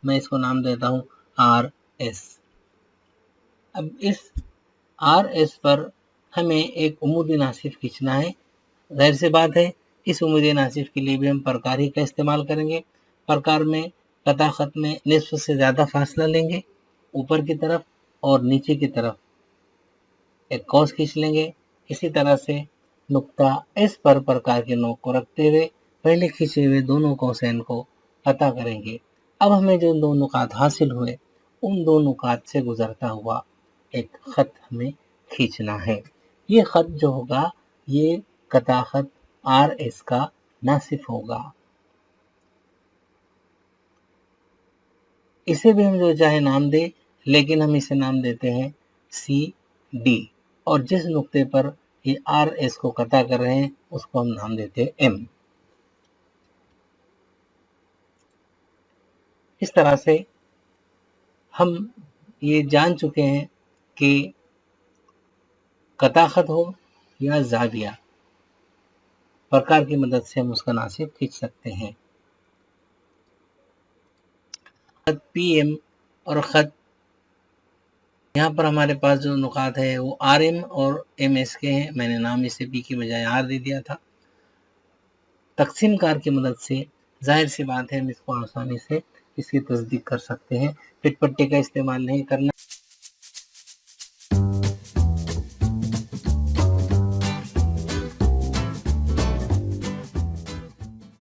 मैं इसको नाम देता हूँ RS। अब इस RS पर हमें एक उमूदी नासिफ खींचना है। जाहिर सी बात है इस उमूदी नासिफ के लिए भी हम प्रकार ही का इस्तेमाल करेंगे। प्रकार में कता खत में निस्फ से ज़्यादा फासला लेंगे ऊपर की तरफ और नीचे की तरफ एक कौस खींच लेंगे। इसी तरह से नुक्ता एस पर प्रकार के नोक को रखते हुए पहले खींचे हुए दोनों कौसैन को कता करेंगे। अब हमें जो दो नुकात हासिल हुए उन दो नुकात से गुजरता हुआ एक खत हमें खींचना है। ये खत जो होगा ये कता खत RS का नासिफ होगा। इसे भी हम जो चाहे नाम दे, लेकिन हम इसे नाम देते हैं CD और जिस नुक्ते पर ये RS को कता कर रहे हैं उसको हम नाम देते हैं M। इस तरह से हम ये जान चुके हैं कि कता खत हो या ज़ाविया प्रकार की मदद से हम उसका नासिब खींच सकते हैं। खत PM और खत यहाँ पर हमारे पास जो नुकात है वो RM और MS के हैं। मैंने नाम इसे P की बजाय R दे दिया था। तकसीम कार की मदद से जाहिर सी बात है हम इसको आसानी से इसकी तस्दीक कर सकते हैं। पिट पट्टी का इस्तेमाल नहीं करना।